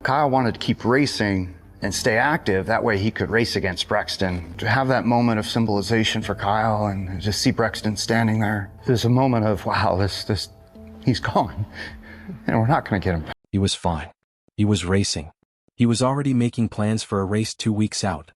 Kyle wanted to keep racing and stay active. That way he could race against Brexton. To have that moment of symbolization for Kyle and just see Brexton standing there, there's a moment of, wow, he's gone. And we're not going to get him. He was fine. He was racing. He was already making plans for a race 2 weeks out.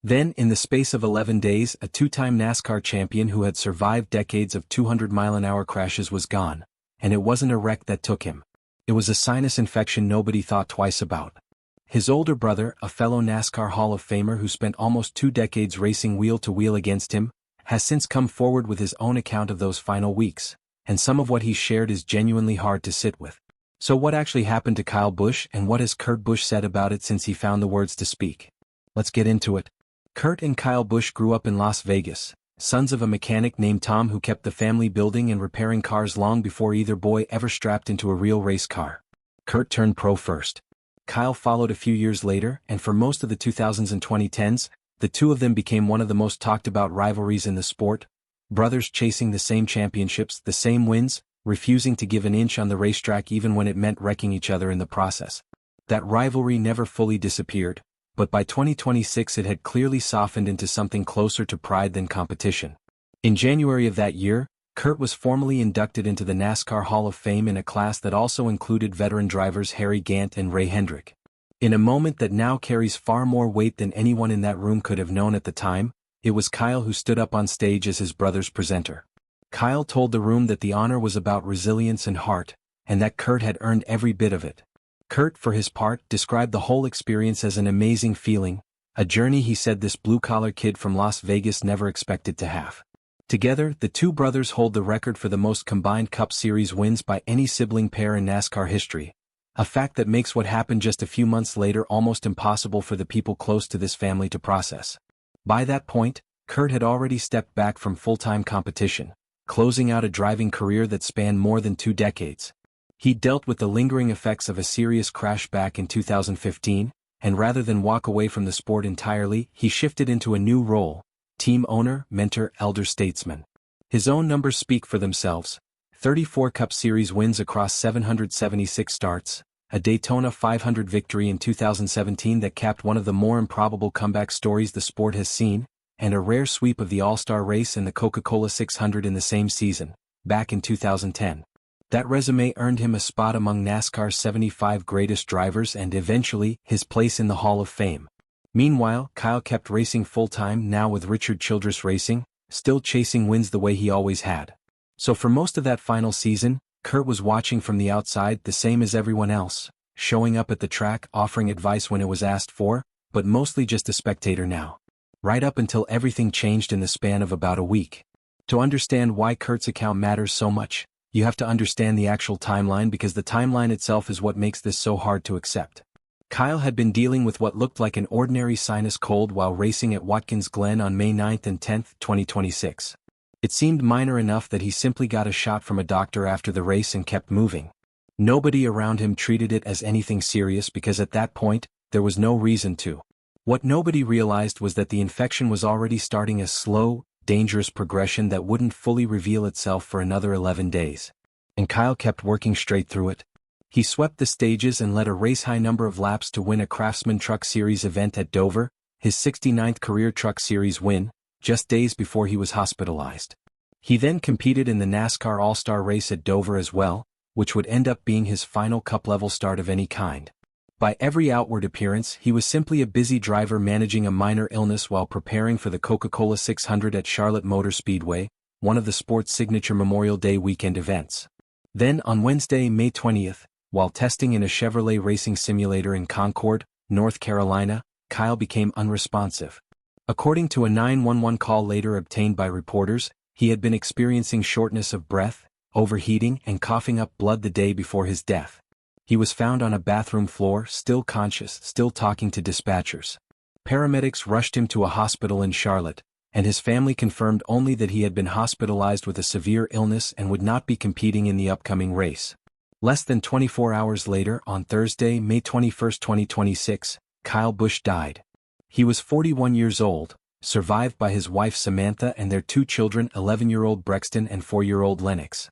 Then, in the space of 11 days, a 2-time NASCAR champion who had survived decades of 200-mile-an-hour crashes was gone. And it wasn't a wreck that took him. It was a sinus infection nobody thought twice about. His older brother, a fellow NASCAR Hall of Famer who spent almost 2 decades racing wheel-to-wheel against him, has since come forward with his own account of those final weeks, and some of what he shared is genuinely hard to sit with. So what actually happened to Kyle Busch, and what has Kurt Busch said about it since he found the words to speak? Let's get into it. Kurt and Kyle Busch grew up in Las Vegas, sons of a mechanic named Tom who kept the family building and repairing cars long before either boy ever strapped into a real race car. Kurt turned pro first. Kyle followed a few years later, and for most of the 2000s and 2010s, the two of them became one of the most talked about rivalries in the sport, brothers chasing the same championships, the same wins, refusing to give an inch on the racetrack even when it meant wrecking each other in the process. That rivalry never fully disappeared, but by 2026 it had clearly softened into something closer to pride than competition. In January of that year, Kurt was formally inducted into the NASCAR Hall of Fame in a class that also included veteran drivers Harry Gant and Ray Hendrick. In a moment that now carries far more weight than anyone in that room could have known at the time, it was Kyle who stood up on stage as his brother's presenter. Kyle told the room that the honor was about resilience and heart, and that Kurt had earned every bit of it. Kurt, for his part, described the whole experience as an amazing feeling, a journey he said this blue-collar kid from Las Vegas never expected to have. Together, the two brothers hold the record for the most combined Cup Series wins by any sibling pair in NASCAR history, a fact that makes what happened just a few months later almost impossible for the people close to this family to process. By that point, Kurt had already stepped back from full-time competition, closing out a driving career that spanned more than 2 decades. He dealt with the lingering effects of a serious crash back in 2015, and rather than walk away from the sport entirely, he shifted into a new role: team owner, mentor, elder statesman. His own numbers speak for themselves: 34 Cup Series wins across 776 starts, a Daytona 500 victory in 2017 that capped one of the more improbable comeback stories the sport has seen, and a rare sweep of the All-Star race and the Coca-Cola 600 in the same season, back in 2010. That resume earned him a spot among NASCAR's 75 greatest drivers and eventually his place in the Hall of Fame. Meanwhile, Kyle kept racing full-time, now with Richard Childress Racing, still chasing wins the way he always had. So for most of that final season, Kurt was watching from the outside the same as everyone else, showing up at the track, offering advice when it was asked for, but mostly just a spectator now. Right up until everything changed in the span of about a week. To understand why Kurt's account matters so much, you have to understand the actual timeline, because the timeline itself is what makes this so hard to accept. Kyle had been dealing with what looked like an ordinary sinus cold while racing at Watkins Glen on May 9 and 10, 2026. It seemed minor enough that he simply got a shot from a doctor after the race and kept moving. Nobody around him treated it as anything serious because at that point, there was no reason to. What nobody realized was that the infection was already starting a slow, dangerous progression that wouldn't fully reveal itself for another 11 days. And Kyle kept working straight through it. He swept the stages and led a race-high number of laps to win a Craftsman Truck Series event at Dover, his 69th career Truck Series win, just days before he was hospitalized. He then competed in the NASCAR All-Star race at Dover as well, which would end up being his final Cup-level start of any kind. By every outward appearance, he was simply a busy driver managing a minor illness while preparing for the Coca-Cola 600 at Charlotte Motor Speedway, one of the sport's signature Memorial Day weekend events. Then, on Wednesday, May 20th, while testing in a Chevrolet racing simulator in Concord, North Carolina, Kyle became unresponsive. According to a 911 call later obtained by reporters, he had been experiencing shortness of breath, overheating, and coughing up blood the day before his death. He was found on a bathroom floor, still conscious, still talking to dispatchers. Paramedics rushed him to a hospital in Charlotte, and his family confirmed only that he had been hospitalized with a severe illness and would not be competing in the upcoming race. Less than 24 hours later, on Thursday, May 21, 2026, Kyle Busch died. He was 41 years old, survived by his wife Samantha and their 2 children, 11-year-old Brexton and 4-year-old Lennox.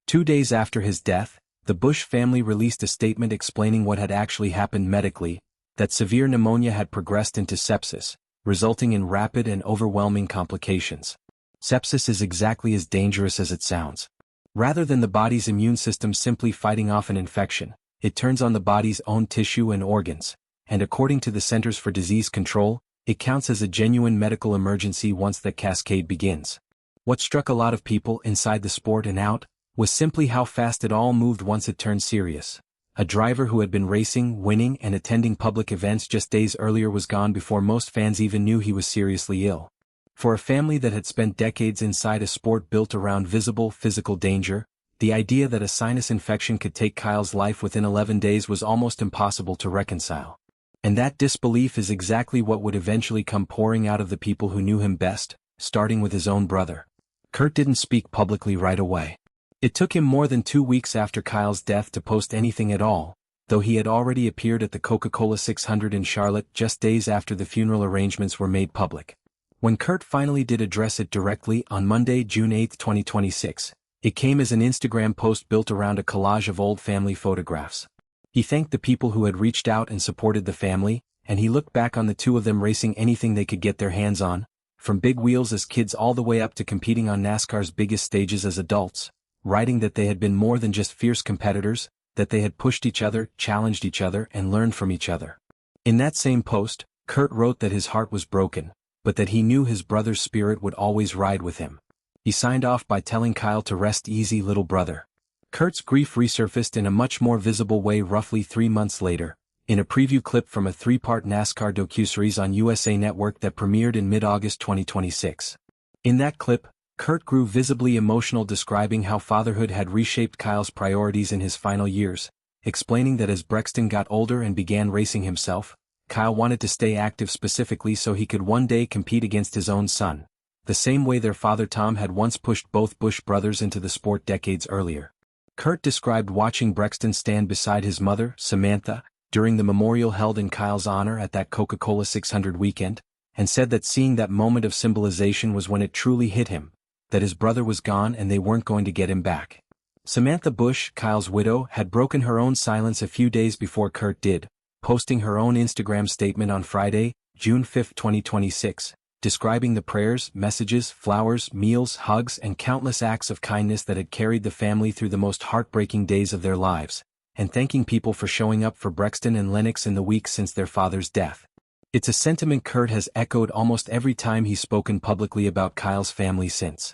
2 days after his death, The Busch family released a statement explaining what had actually happened medically, that severe pneumonia had progressed into sepsis, resulting in rapid and overwhelming complications. Sepsis is exactly as dangerous as it sounds. Rather than the body's immune system simply fighting off an infection, it turns on the body's own tissue and organs, and according to the Centers for Disease Control, it counts as a genuine medical emergency once that cascade begins. What struck a lot of people inside the sport and out was simply how fast it all moved once it turned serious. A driver who had been racing, winning, and attending public events just days earlier was gone before most fans even knew he was seriously ill. For a family that had spent decades inside a sport built around visible physical danger, the idea that a sinus infection could take Kyle's life within 11 days was almost impossible to reconcile. And that disbelief is exactly what would eventually come pouring out of the people who knew him best, starting with his own brother. Kurt didn't speak publicly right away. It took him more than 2 weeks after Kyle's death to post anything at all, though he had already appeared at the Coca-Cola 600 in Charlotte just days after the funeral arrangements were made public. When Kurt finally did address it directly on Monday, June 8, 2026, it came as an Instagram post built around a collage of old family photographs. He thanked the people who had reached out and supported the family, and he looked back on the two of them racing anything they could get their hands on, from big wheels as kids all the way up to competing on NASCAR's biggest stages as adults, writing that they had been more than just fierce competitors, that they had pushed each other, challenged each other, and learned from each other. In that same post, Kurt wrote that his heart was broken, but that he knew his brother's spirit would always ride with him. He signed off by telling Kyle to rest easy, little brother. Kurt's grief resurfaced in a much more visible way roughly 3 months later, in a preview clip from a 3-part NASCAR docuseries on USA Network that premiered in mid-August 2026. In that clip, Kurt grew visibly emotional, describing how fatherhood had reshaped Kyle's priorities in his final years, explaining that as Brexton got older and began racing himself, Kyle wanted to stay active specifically so he could one day compete against his own son, the same way their father Tom had once pushed both Busch brothers into the sport decades earlier. Kurt described watching Brexton stand beside his mother, Samantha, during the memorial held in Kyle's honor at that Coca-Cola 600 weekend, and said that seeing that moment of symbolization was when it truly hit him, that his brother was gone and they weren't going to get him back. Samantha Busch, Kyle's widow, had broken her own silence a few days before Kurt did, posting her own Instagram statement on Friday, June 5, 2026, describing the prayers, messages, flowers, meals, hugs, and countless acts of kindness that had carried the family through the most heartbreaking days of their lives, and thanking people for showing up for Brexton and Lennox in the weeks since their father's death. It's a sentiment Kurt has echoed almost every time he's spoken publicly about Kyle's family since.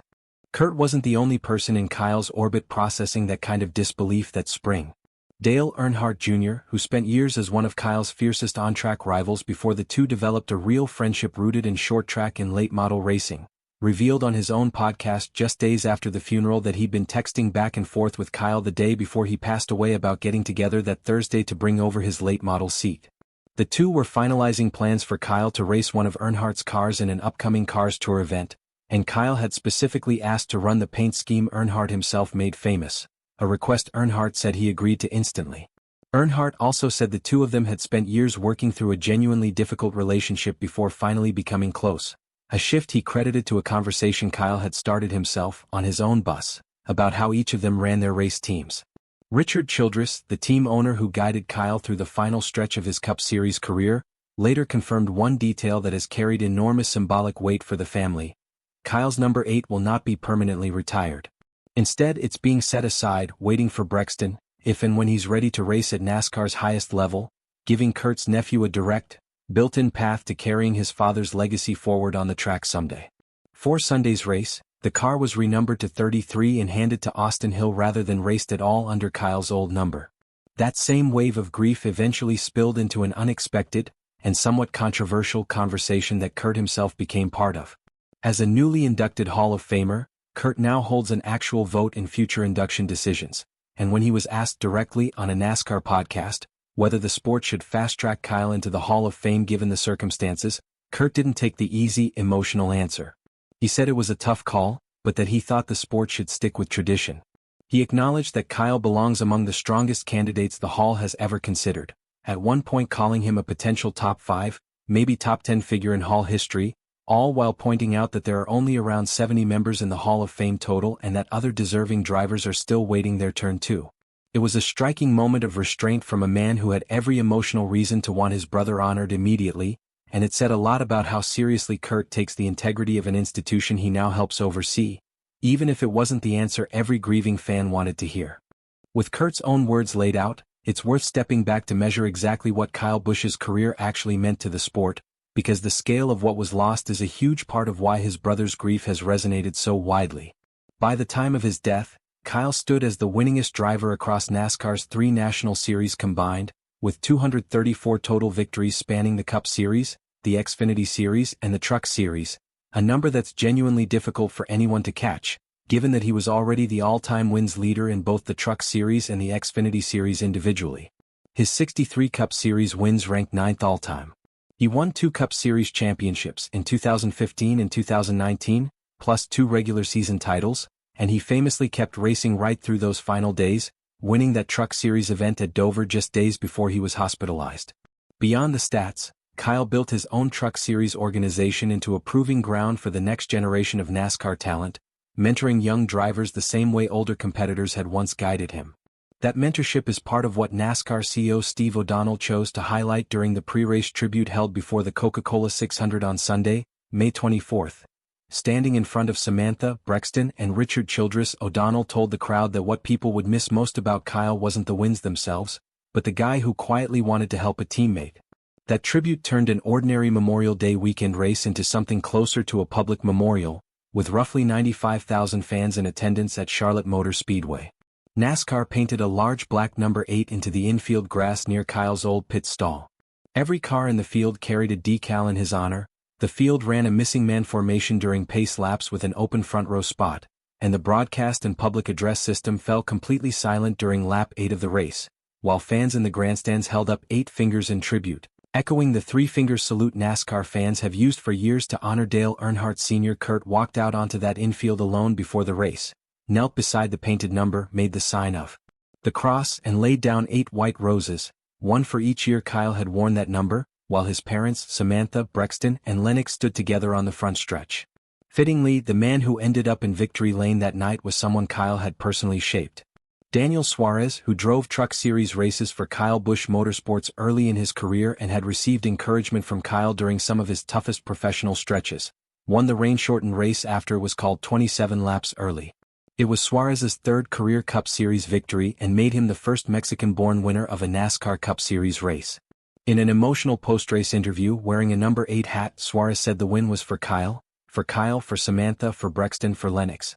Kurt wasn't the only person in Kyle's orbit processing that kind of disbelief that spring. Dale Earnhardt Jr., who spent years as one of Kyle's fiercest on-track rivals before the two developed a real friendship rooted in short track and late model racing, revealed on his own podcast just days after the funeral that he'd been texting back and forth with Kyle the day before he passed away about getting together that Thursday to bring over his late model seat. The two were finalizing plans for Kyle to race one of Earnhardt's cars in an upcoming Cars Tour event, and Kyle had specifically asked to run the paint scheme Earnhardt himself made famous, a request Earnhardt said he agreed to instantly. Earnhardt also said the two of them had spent years working through a genuinely difficult relationship before finally becoming close, a shift he credited to a conversation Kyle had started himself on his own bus, about how each of them ran their race teams. Richard Childress, the team owner who guided Kyle through the final stretch of his Cup Series career, later confirmed one detail that has carried enormous symbolic weight for the family. Kyle's number 8 will not be permanently retired. Instead, it's being set aside, waiting for Brexton, if and when he's ready to race at NASCAR's highest level, giving Kurt's nephew a direct, built-in path to carrying his father's legacy forward on the track someday. For Sunday's race, the car was renumbered to 33 and handed to Austin Hill rather than raced at all under Kyle's old number. That same wave of grief eventually spilled into an unexpected, and somewhat controversial conversation that Kurt himself became part of. As a newly inducted Hall of Famer, Kurt now holds an actual vote in future induction decisions, and when he was asked directly on a NASCAR podcast whether the sport should fast-track Kyle into the Hall of Fame given the circumstances, Kurt didn't take the easy, emotional answer. He said it was a tough call, but that he thought the sport should stick with tradition. He acknowledged that Kyle belongs among the strongest candidates the Hall has ever considered, at one point calling him a potential top 5, maybe top 10 figure in Hall history, all while pointing out that there are only around 70 members in the Hall of Fame total and that other deserving drivers are still waiting their turn too. It was a striking moment of restraint from a man who had every emotional reason to want his brother honored immediately, and it said a lot about how seriously Kurt takes the integrity of an institution he now helps oversee, even if it wasn't the answer every grieving fan wanted to hear. With Kurt's own words laid out, it's worth stepping back to measure exactly what Kyle Busch's career actually meant to the sport, because the scale of what was lost is a huge part of why his brother's grief has resonated so widely. By the time of his death, Kyle stood as the winningest driver across NASCAR's 3 National Series combined, with 234 total victories spanning the Cup Series, the Xfinity Series and the Truck Series, a number that's genuinely difficult for anyone to catch, given that he was already the all-time wins leader in both the Truck Series and the Xfinity Series individually. His 63 Cup Series wins ranked 9th all-time. He won 2 Cup Series championships in 2015 and 2019, plus 2 regular season titles, and he famously kept racing right through those final days, winning that Truck Series event at Dover just days before he was hospitalized. Beyond the stats, Kyle built his own Truck Series organization into a proving ground for the next generation of NASCAR talent, mentoring young drivers the same way older competitors had once guided him. That mentorship is part of what NASCAR CEO Steve O'Donnell chose to highlight during the pre-race tribute held before the Coca-Cola 600 on Sunday, May 24th. Standing in front of Samantha, Brexton, and Richard Childress, O'Donnell told the crowd that what people would miss most about Kyle wasn't the wins themselves, but the guy who quietly wanted to help a teammate. That tribute turned an ordinary Memorial Day weekend race into something closer to a public memorial, with roughly 95,000 fans in attendance at Charlotte Motor Speedway. NASCAR painted a large black number 8 into the infield grass near Kyle's old pit stall. Every car in the field carried a decal in his honor. The field ran a missing man formation during pace laps with an open front row spot, and the broadcast and public address system fell completely silent during lap 8 of the race, while fans in the grandstands held up 8 fingers in tribute, echoing the 3-finger salute NASCAR fans have used for years to honor Dale Earnhardt Sr. Kurt walked out onto that infield alone before the race, knelt beside the painted number, made the sign of the cross, and laid down 8 white roses, one for each year Kyle had worn that number, while his parents, Samantha, Brexton, and Lennox stood together on the front stretch. Fittingly, the man who ended up in victory lane that night was someone Kyle had personally shaped. Daniel Suarez, who drove Truck Series races for Kyle Busch Motorsports early in his career and had received encouragement from Kyle during some of his toughest professional stretches, won the rain-shortened race after it was called 27 laps early. It was Suarez's 3rd career Cup Series victory and made him the first Mexican-born winner of a NASCAR Cup Series race. In an emotional post-race interview wearing a number 8 hat, Suarez said the win was for Kyle, for Samantha, for Brexton, for Lennox.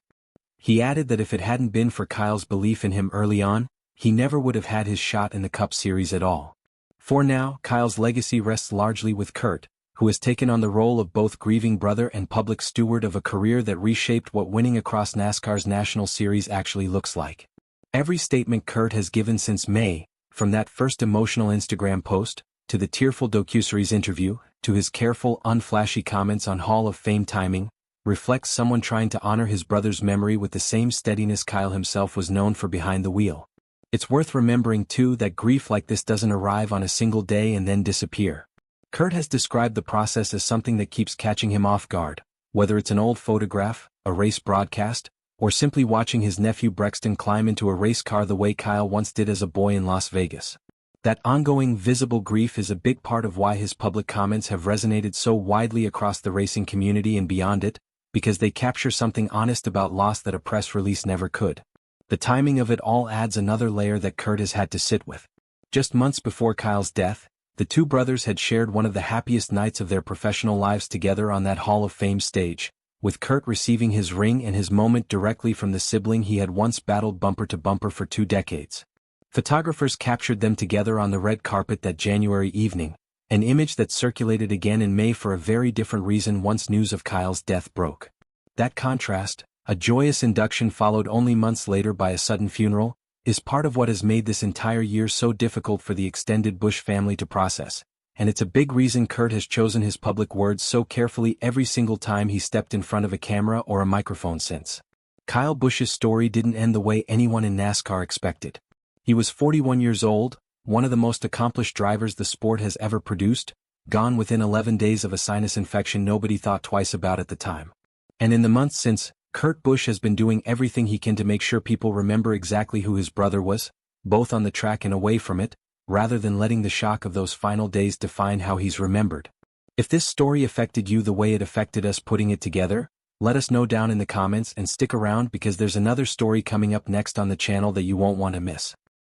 He added that if it hadn't been for Kyle's belief in him early on, he never would have had his shot in the Cup Series at all. For now, Kyle's legacy rests largely with Kurt, who has taken on the role of both grieving brother and public steward of a career that reshaped what winning across NASCAR's National Series actually looks like. Every statement Kurt has given since May, from that first emotional Instagram post, to the tearful docuseries interview, to his careful, unflashy comments on Hall of Fame timing, reflects someone trying to honor his brother's memory with the same steadiness Kyle himself was known for behind the wheel. It's worth remembering too that grief like this doesn't arrive on a single day and then disappear. Kurt has described the process as something that keeps catching him off guard, whether it's an old photograph, a race broadcast, or simply watching his nephew Brexton climb into a race car the way Kyle once did as a boy in Las Vegas. That ongoing visible grief is a big part of why his public comments have resonated so widely across the racing community and beyond it, because they capture something honest about loss that a press release never could. The timing of it all adds another layer that Kurt has had to sit with. Just months before Kyle's death, the two brothers had shared one of the happiest nights of their professional lives together on that Hall of Fame stage, with Kurt receiving his ring and his moment directly from the sibling he had once battled bumper to bumper for 2 decades. Photographers captured them together on the red carpet that January evening, an image that circulated again in May for a very different reason once news of Kyle's death broke. That contrast, a joyous induction followed only months later by a sudden funeral, is part of what has made this entire year so difficult for the extended Busch family to process, and it's a big reason Kurt has chosen his public words so carefully every single time he stepped in front of a camera or a microphone since. Kyle Busch's story didn't end the way anyone in NASCAR expected. He was 41 years old, one of the most accomplished drivers the sport has ever produced, gone within 11 days of a sinus infection nobody thought twice about at the time. And in the months since, Kurt Busch has been doing everything he can to make sure people remember exactly who his brother was, both on the track and away from it, rather than letting the shock of those final days define how he's remembered. If this story affected you the way it affected us putting it together, let us know down in the comments and stick around because there's another story coming up next on the channel that you won't want to miss.